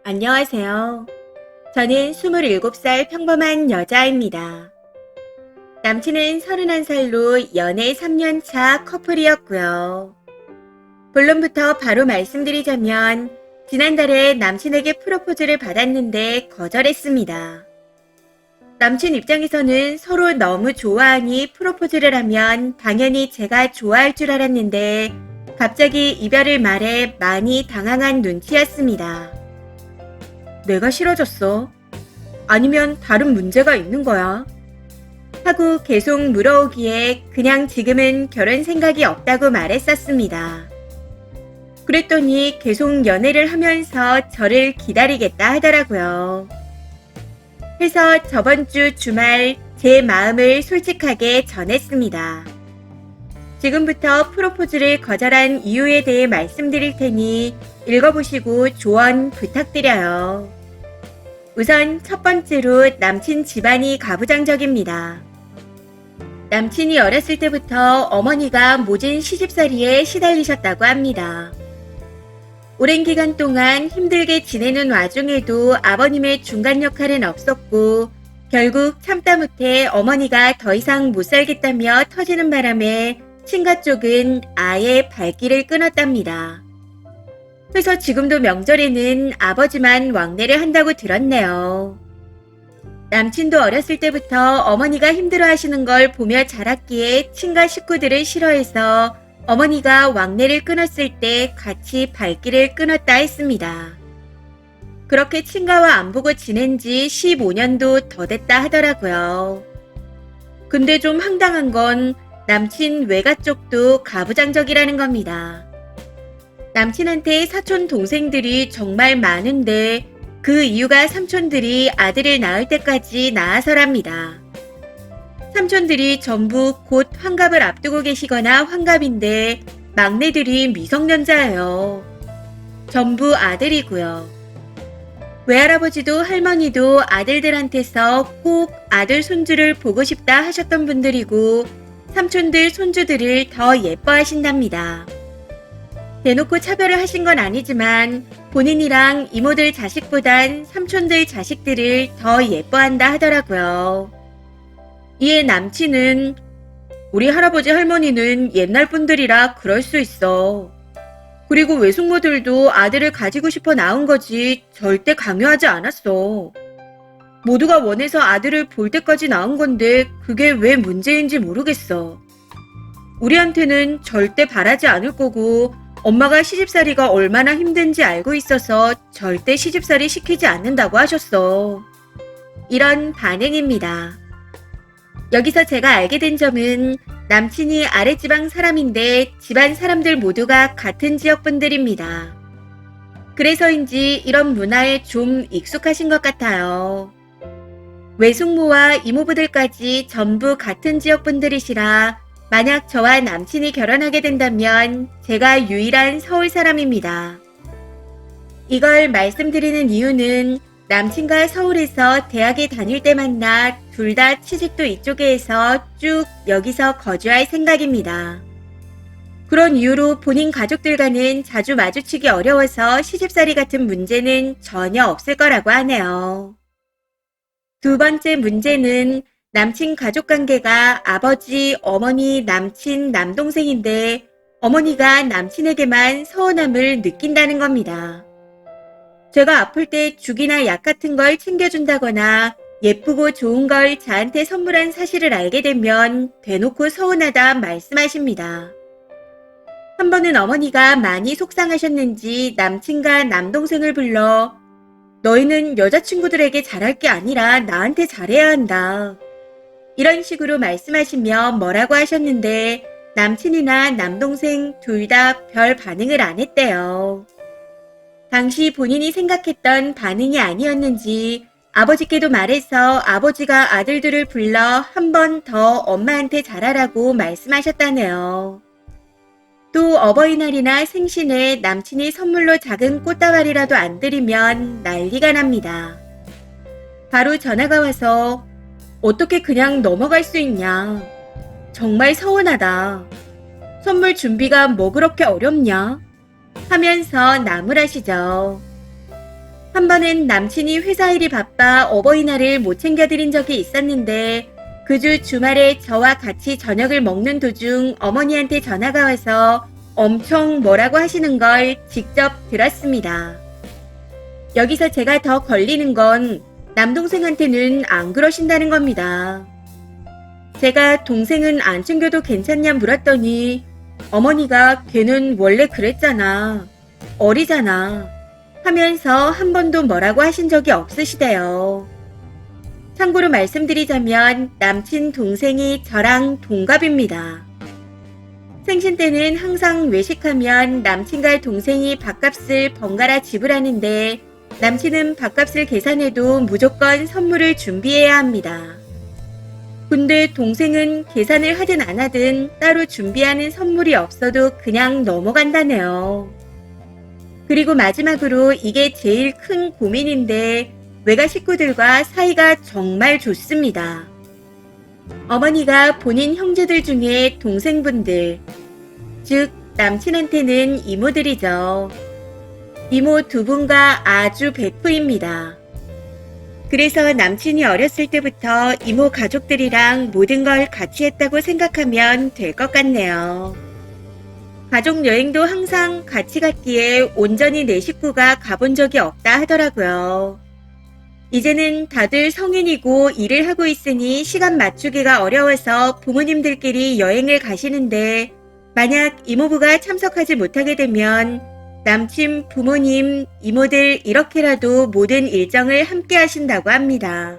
안녕하세요. 저는 27살 평범한 여자입니다. 남친은 31살로 연애 3년 차 커플이었고요. 본론부터 바로 말씀드리자면 지난달에 남친에게 프로포즈를 받았는데 거절했습니다. 남친 입장에서는 서로 너무 좋아하니 프로포즈를 하면 당연히 제가 좋아할 줄 알았는데 갑자기 이별을 말해 많이 당황한 눈치였습니다. 내가 싫어졌어? 아니면 다른 문제가 있는 거야? 하고 계속 물어오기에 그냥 지금은 결혼 생각이 없다고 말했었습니다. 그랬더니 계속 연애를 하면서 저를 기다리겠다 하더라고요. 그래서 저번 주 주말 제 마음을 솔직하게 전했습니다. 지금부터 프로포즈를 거절한 이유에 대해 말씀드릴 테니 읽어보시고 조언 부탁드려요. 우선 첫 번째로 남친 집안이 가부장적입니다. 남친이 어렸을 때부터 어머니가 모진 시집살이에 시달리셨다고 합니다. 오랜 기간 동안 힘들게 지내는 와중에도 아버님의 중간 역할은 없었고 결국 참다 못해 어머니가 더 이상 못 살겠다며 터지는 바람에 친가 쪽은 아예 발길을 끊었답니다. 그래서 지금도 명절에는 아버지만 왕래를 한다고 들었네요. 남친도 어렸을 때부터 어머니가 힘들어하시는 걸 보며 자랐기에 친가 식구들을 싫어해서 어머니가 왕래를 끊었을 때 같이 발길을 끊었다 했습니다. 그렇게 친가와 안 보고 지낸 지 15년도 더 됐다 하더라고요. 근데 좀 황당한 건 남친 외가 쪽도 가부장적이라는 겁니다. 남친한테 사촌 동생들이 정말 많은데 그 이유가 삼촌들이 아들을 낳을 때까지 낳아서랍니다. 삼촌들이 전부 곧 환갑을 앞두고 계시거나 환갑인데 막내들이 미성년자예요. 전부 아들이고요. 외할아버지도 할머니도 아들들한테서 꼭 아들 손주를 보고 싶다 하셨던 분들이고 삼촌들 손주들을 더 예뻐하신답니다. 대놓고 차별을 하신 건 아니지만 본인이랑 이모들 자식보단 삼촌들 자식들을 더 예뻐한다 하더라고요. 이에 남친은 우리 할아버지 할머니는 옛날 분들이라 그럴 수 있어. 그리고 외숙모들도 아들을 가지고 싶어 낳은 거지 절대 강요하지 않았어. 모두가 원해서 아들을 볼 때까지 낳은 건데 그게 왜 문제인지 모르겠어. 우리한테는 절대 바라지 않을 거고 엄마가 시집살이가 얼마나 힘든지 알고 있어서 절대 시집살이 시키지 않는다고 하셨어. 이런 반응입니다. 여기서 제가 알게 된 점은 남친이 아랫지방 사람인데 집안 사람들 모두가 같은 지역 분들입니다. 그래서인지 이런 문화에 좀 익숙하신 것 같아요. 외숙모와 이모부들까지 전부 같은 지역 분들이시라 만약 저와 남친이 결혼하게 된다면 제가 유일한 서울 사람입니다. 이걸 말씀드리는 이유는 남친과 서울에서 대학에 다닐 때 만나 둘 다 취직도 이쪽에 해서 쭉 여기서 거주할 생각입니다. 그런 이유로 본인 가족들과는 자주 마주치기 어려워서 시집살이 같은 문제는 전혀 없을 거라고 하네요. 두 번째 문제는 남친 가족관계가 아버지, 어머니, 남친, 남동생인데 어머니가 남친에게만 서운함을 느낀다는 겁니다. 제가 아플 때 죽이나 약 같은 걸 챙겨준다거나 예쁘고 좋은 걸 저한테 선물한 사실을 알게 되면 대놓고 서운하다 말씀하십니다. 한 번은 어머니가 많이 속상하셨는지 남친과 남동생을 불러 너희는 여자친구들에게 잘할 게 아니라 나한테 잘해야 한다. 이런 식으로 말씀하시며 뭐라고 하셨는데 남친이나 남동생 둘 다 별 반응을 안 했대요. 당시 본인이 생각했던 반응이 아니었는지 아버지께도 말해서 아버지가 아들들을 불러 한 번 더 엄마한테 잘하라고 말씀하셨다네요. 또 어버이날이나 생신에 남친이 선물로 작은 꽃다발이라도 안 드리면 난리가 납니다. 바로 전화가 와서 어떻게 그냥 넘어갈 수 있냐. 정말 서운하다. 선물 준비가 뭐 그렇게 어렵냐? 하면서 나무라시죠. 한 번은 남친이 회사 일이 바빠 어버이날을 못 챙겨드린 적이 있었는데 그 주 주말에 저와 같이 저녁을 먹는 도중 어머니한테 전화가 와서 엄청 뭐라고 하시는 걸 직접 들었습니다. 여기서 제가 더 걸리는 건 남동생한테는 안 그러신다는 겁니다. 제가 동생은 안 챙겨도 괜찮냐 물었더니 어머니가 걔는 원래 그랬잖아. 어리잖아. 하면서 한 번도 뭐라고 하신 적이 없으시대요. 참고로 말씀드리자면 남친 동생이 저랑 동갑입니다. 생신 때는 항상 외식하면 남친과 동생이 밥값을 번갈아 지불하는데 남친은 밥값을 계산해도 무조건 선물을 준비해야 합니다. 근데 동생은 계산을 하든 안 하든 따로 준비하는 선물이 없어도 그냥 넘어간다네요. 그리고 마지막으로 이게 제일 큰 고민인데 외가 식구들과 사이가 정말 좋습니다. 어머니가 본인 형제들 중에 동생분들, 즉 남친한테는 이모들이죠. 이모 두 분과 아주 베프입니다. 그래서 남친이 어렸을 때부터 이모 가족들이랑 모든 걸 같이 했다고 생각하면 될 것 같네요. 가족 여행도 항상 같이 갔기에 온전히 내 식구가 가본 적이 없다 하더라고요. 이제는 다들 성인이고 일을 하고 있으니 시간 맞추기가 어려워서 부모님들끼리 여행을 가시는데 만약 이모부가 참석하지 못하게 되면 남친 부모님, 이모들 이렇게라도 모든 일정을 함께 하신다고 합니다.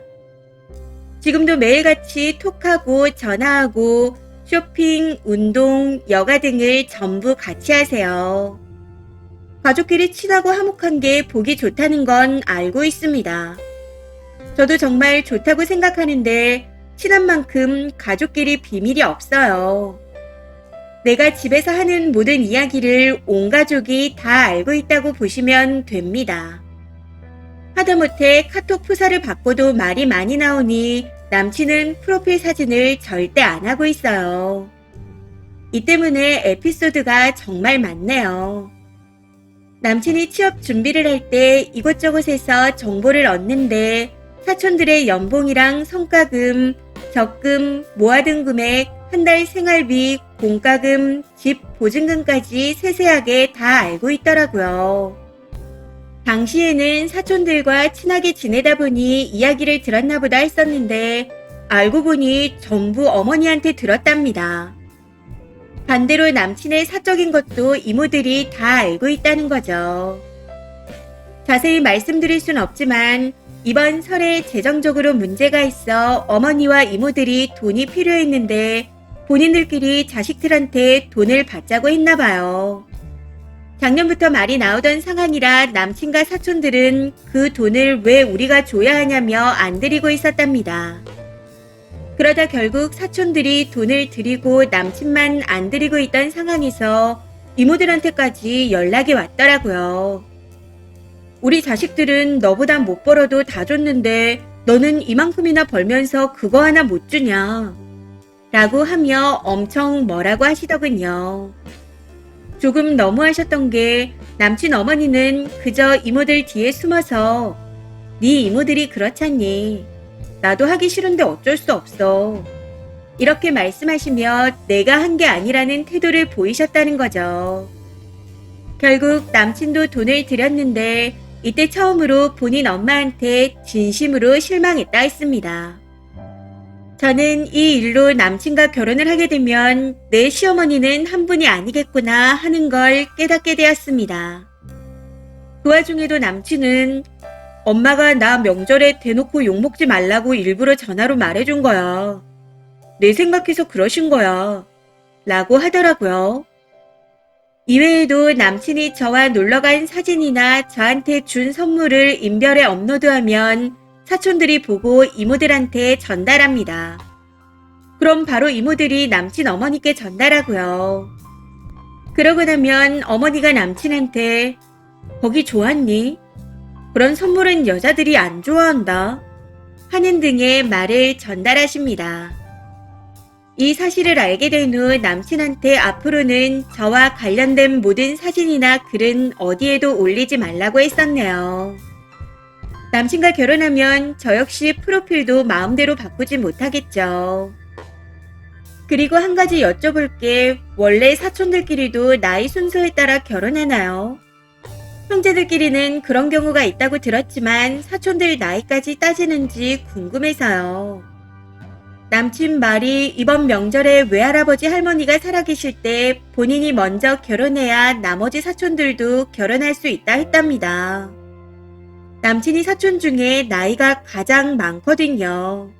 지금도 매일같이 톡하고 전화하고 쇼핑, 운동, 여가 등을 전부 같이 하세요. 가족끼리 친하고 화목한 게 보기 좋다는 건 알고 있습니다. 저도 정말 좋다고 생각하는데 친한 만큼 가족끼리 비밀이 없어요. 내가 집에서 하는 모든 이야기를 온 가족이 다 알고 있다고 보시면 됩니다. 하다못해 카톡 프사를 받고도 말이 많이 나오니 남친은 프로필 사진을 절대 안 하고 있어요. 이 때문에 에피소드가 정말 많네요. 남친이 취업 준비를 할 때 이곳저곳에서 정보를 얻는데 사촌들의 연봉이랑 성과금, 적금, 모아둔 금액, 한 달 생활비, 공과금, 집 보증금까지 세세하게 다 알고 있더라고요. 당시에는 사촌들과 친하게 지내다 보니 이야기를 들었나 보다 했었는데 알고 보니 전부 어머니한테 들었답니다. 반대로 남친의 사적인 것도 이모들이 다 알고 있다는 거죠. 자세히 말씀드릴 순 없지만 이번 설에 재정적으로 문제가 있어 어머니와 이모들이 돈이 필요했는데 본인들끼리 자식들한테 돈을 받자고 했나 봐요. 작년부터 말이 나오던 상황이라 남친과 사촌들은 그 돈을 왜 우리가 줘야 하냐며 안 드리고 있었답니다. 그러다 결국 사촌들이 돈을 드리고 남친만 안 드리고 있던 상황에서 이모들한테까지 연락이 왔더라고요. 우리 자식들은 너보다 못 벌어도 다 줬는데 너는 이만큼이나 벌면서 그거 하나 못 주냐? 라고 하며 엄청 뭐라고 하시더군요. 조금 너무하셨던 게 남친 어머니는 그저 이모들 뒤에 숨어서 네 이모들이 그렇잖니. 나도 하기 싫은데 어쩔 수 없어. 이렇게 말씀하시며 내가 한 게 아니라는 태도를 보이셨다는 거죠. 결국 남친도 돈을 드렸는데 이때 처음으로 본인 엄마한테 진심으로 실망했다 했습니다. 저는 이 일로 남친과 결혼을 하게 되면 내 시어머니는 한 분이 아니겠구나 하는 걸 깨닫게 되었습니다. 그 와중에도 남친은 엄마가 나 명절에 대놓고 욕먹지 말라고 일부러 전화로 말해준 거야. 내 생각해서 그러신 거야. 라고 하더라고요. 이외에도 남친이 저와 놀러간 사진이나 저한테 준 선물을 인별에 업로드하면 사촌들이 보고 이모들한테 전달합니다. 그럼 바로 이모들이 남친 어머니께 전달하고요. 그러고 나면 어머니가 남친한테 거기 좋았니? 그런 선물은 여자들이 안 좋아한다. 하는 등의 말을 전달하십니다. 이 사실을 알게 된 후 남친한테 앞으로는 저와 관련된 모든 사진이나 글은 어디에도 올리지 말라고 했었네요. 남친과 결혼하면 저 역시 프로필도 마음대로 바꾸지 못하겠죠. 그리고 한 가지 여쭤볼 게 원래 사촌들끼리도 나이 순서에 따라 결혼하나요? 형제들끼리는 그런 경우가 있다고 들었지만 사촌들 나이까지 따지는지 궁금해서요. 남친 말이 이번 명절에 외할아버지 할머니가 살아계실 때 본인이 먼저 결혼해야 나머지 사촌들도 결혼할 수 있다 했답니다. 남친이 사촌 중에 나이가 가장 많거든요.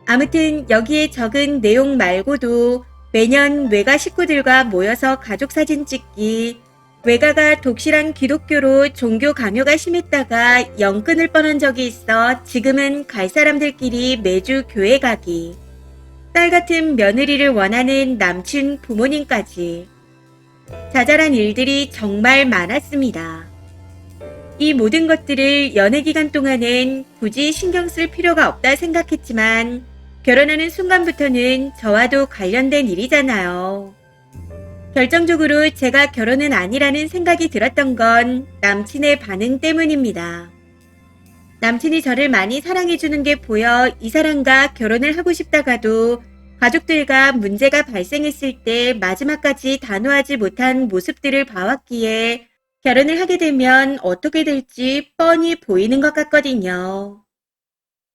아무튼 여기에 적은 내용 말고도 매년 외가 식구들과 모여서 가족 사진 찍기, 외가가 독실한 기독교로 종교 강요가 심했다가 영 끊을 뻔한 적이 있어 지금은 갈 사람들끼리 매주 교회 가기, 딸 같은 며느리를 원하는 남친 부모님까지 자잘한 일들이 정말 많았습니다. 이 모든 것들을 연애 기간 동안엔 굳이 신경 쓸 필요가 없다 생각했지만 결혼하는 순간부터는 저와도 관련된 일이잖아요. 결정적으로 제가 결혼은 아니라는 생각이 들었던 건 남친의 반응 때문입니다. 남친이 저를 많이 사랑해주는 게 보여 이 사람과 결혼을 하고 싶다가도 가족들과 문제가 발생했을 때 마지막까지 단호하지 못한 모습들을 봐왔기에 결혼을 하게 되면 어떻게 될지 뻔히 보이는 것 같거든요.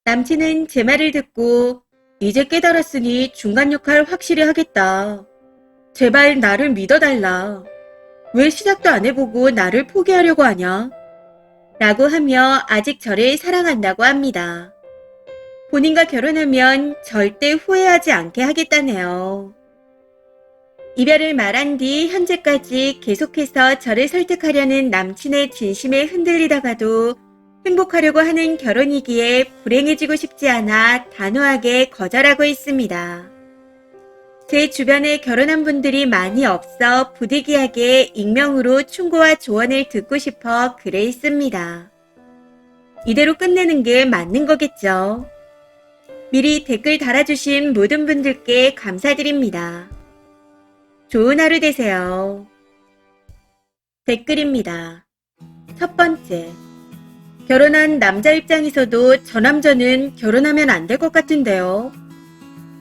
남친은 제 말을 듣고 이제 깨달았으니 중간 역할 확실히 하겠다. 제발 나를 믿어달라. 왜 시작도 안 해보고 나를 포기하려고 하냐? 라고 하며 아직 저를 사랑한다고 합니다. 본인과 결혼하면 절대 후회하지 않게 하겠다네요. 이별을 말한 뒤 현재까지 계속해서 저를 설득하려는 남친의 진심에 흔들리다가도 행복하려고 하는 결혼이기에 불행해지고 싶지 않아 단호하게 거절하고 있습니다. 제 주변에 결혼한 분들이 많이 없어 부득이하게 익명으로 충고와 조언을 듣고 싶어 글을 씁니다. 이대로 끝내는 게 맞는 거겠죠. 미리 댓글 달아주신 모든 분들께 감사드립니다. 좋은 하루 되세요. 댓글입니다. 첫 번째. 결혼한 남자 입장에서도 저 남자는 결혼하면 안 될 것 같은데요.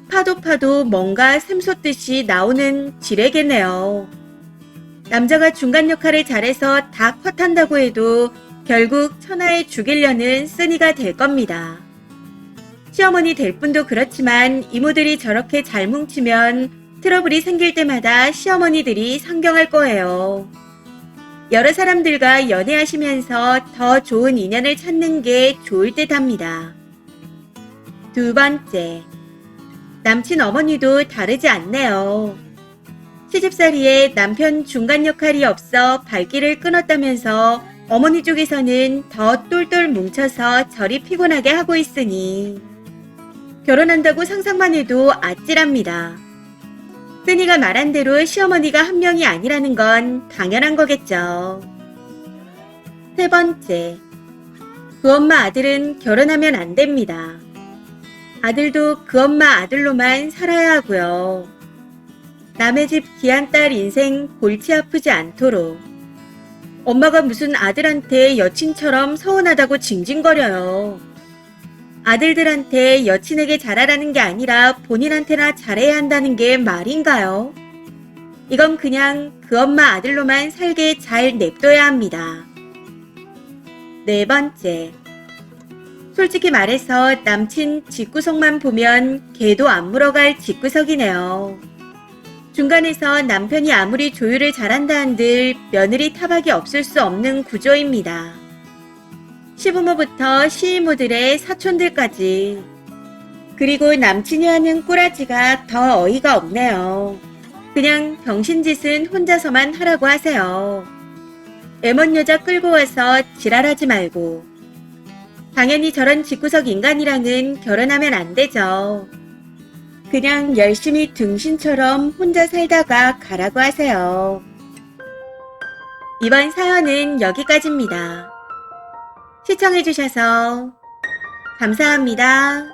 파도 뭔가 샘솟듯이 나오는 지레개네요. 남자가 중간 역할을 잘해서 다 컷한다고 해도 결국 천하에 죽이려는 쓰니가 될 겁니다. 시어머니 될 분도 그렇지만 이모들이 저렇게 잘 뭉치면 트러블이 생길 때마다 시어머니들이 상경할 거예요. 여러 사람들과 연애하시면서 더 좋은 인연을 찾는 게 좋을 듯 합니다. 두 번째. 남친 어머니도 다르지 않네요. 시집살이에 남편 중간 역할이 없어 발길을 끊었다면서 어머니 쪽에서는 더 똘똘 뭉쳐서 저리 피곤하게 하고 있으니 결혼한다고 상상만 해도 아찔합니다. 쓰니가 말한 대로 시어머니가 한 명이 아니라는 건 당연한 거겠죠. 세 번째. 그 엄마 아들은 결혼하면 안 됩니다. 아들도 그 엄마 아들로만 살아야 하고요. 남의 집 귀한 딸 인생 골치 아프지 않도록. 엄마가 무슨 아들한테 여친처럼 서운하다고 징징거려요. 아들들한테 여친에게 잘하라는 게 아니라 본인한테나 잘해야 한다는 게 말인가요? 이건 그냥 그 엄마 아들로만 살게 잘 냅둬야 합니다. 네 번째. 솔직히 말해서 남친 집구석만 보면 개도 안 물어갈 집구석이네요. 중간에서 남편이 아무리 조율을 잘한다 한들 며느리 타박이 없을 수 없는 구조입니다. 시부모부터 시이모들의 사촌들까지. 그리고 남친이 하는 꾸라지가 더 어이가 없네요. 그냥 병신짓은 혼자서만 하라고 하세요. 애먼 여자 끌고 와서 지랄하지 말고. 당연히 저런 집구석 인간이랑은 결혼하면 안 되죠. 그냥 열심히 등신처럼 혼자 살다가 가라고 하세요. 이번 사연은 여기까지입니다. 시청해주셔서 감사합니다.